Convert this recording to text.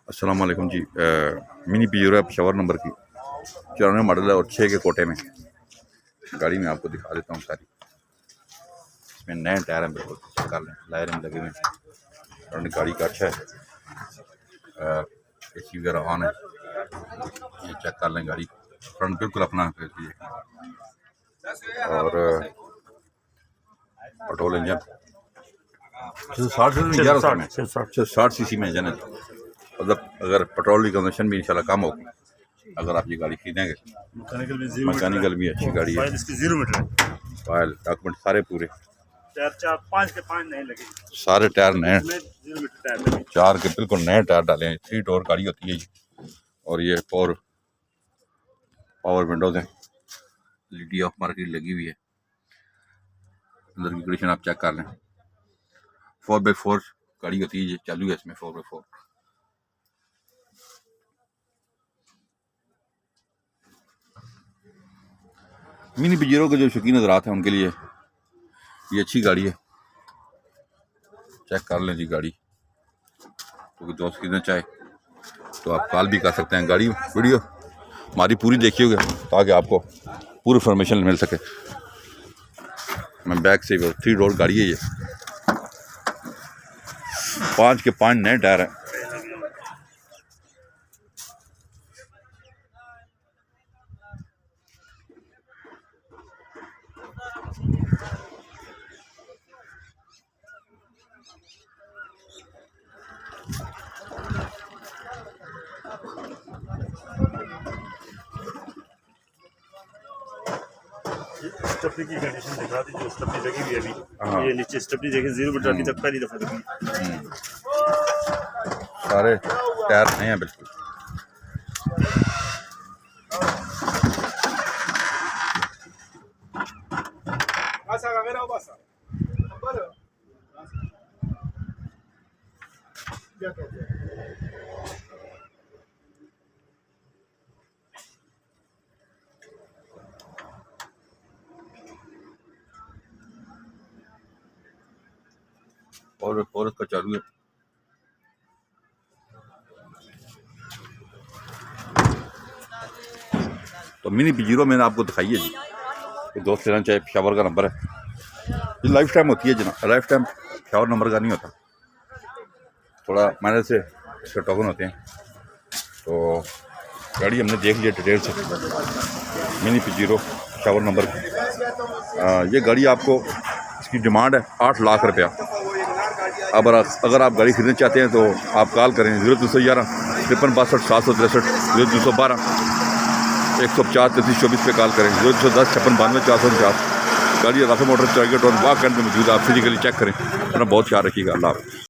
अस्सलाम वालेकुम जी। Mini पिजूरा Peshawar number की 94 मॉडल है और 6 के कोटे में गाड़ी में आपको दिखा देता हूँ सारी। इसमें नए टायर हैं, बिल्कुल कर लें, लायर में लगे हुए हैं। और गाड़ी का अच्छा है, AC वगैरह ऑन है। ये चेक कर लें, गाड़ी फ्रंट बिल्कुल अपना और पेट्रोल इंजन 60 सीसी में इंजन है। मतलब अगर पेट्रोल की कंजम्पशन भी इंशाल्लाह कम होगी अगर आप ये गाड़ी खरीदेंगे। मैकेनिकल भी अच्छी गाड़ी है, इसकी 0 मीटर है। फाइल डॉक्यूमेंट सारे पूरे, टायर 5 के 5 नए लगे, सारे टायर नए, 0 मीटर टायर लगे, 4 के बिल्कुल नए टायर डाले हैं। 3 डोर गाड़ी होती है और ये पावर विंडोज है, LED ऑफ मार्केट लगी हुई है। अंदर की कंडीशन आप चेक कर लें। 4x4 गाड़ी होती है, ये चालू है इसमें 4x4। मिनी पिजरो के जो शौकीन हज़रात हैं उनके लिए ये अच्छी गाड़ी है। चेक कर लें जी गाड़ी, तो कोई दोस्त खरीदना चाहे तो आप कॉल भी कर सकते हैं। गाड़ी वीडियो हमारी पूरी देखिएगा ताकि आपको पूरी इन्फॉर्मेशन मिल सके। मैं बैक से 3 डोर गाड़ी है ये, 5 के 5 नए टायर हैं। स्टपनी की कंडीशन दिखा दी, जो स्टपनी लगी हुई है अभी। ये नीचे स्टपनी देखें, 0 मीटर अभी तक पहली दफा लगी। सारे टायर नए हैं बिल्कुल। और इसका चालू है। तो मिनी पिजरो मैंने आपको दिखाई है जी, तो दोस्त लेना चाहे पेशावर का नंबर है। ये लाइफ टाइम होती है जनाब, लाइफ टाइम पेशावर नंबर का नहीं होता, थोड़ा मैंने से इसके टोकन होते हैं। तो गाड़ी हमने देख लिया डिटेल से, मिनी पिजरो पेशावर नंबर की। ये गाड़ी आपको इसकी डिमांड है 8 लाख रुपया। अब अगर आप गाड़ी खरीदना चाहते हैं तो आप कॉल करें 0211 5362 763 0212 150 3324 पे कॉल करें। 0210 5692 449। गाड़ी राफे मोटर टारगेट और वाक कैंट में मौजूद है। आप फिजिकली चेक करें, अपना बहुत ख्याल रखिएगा। अल्लाह हाफ़िज़।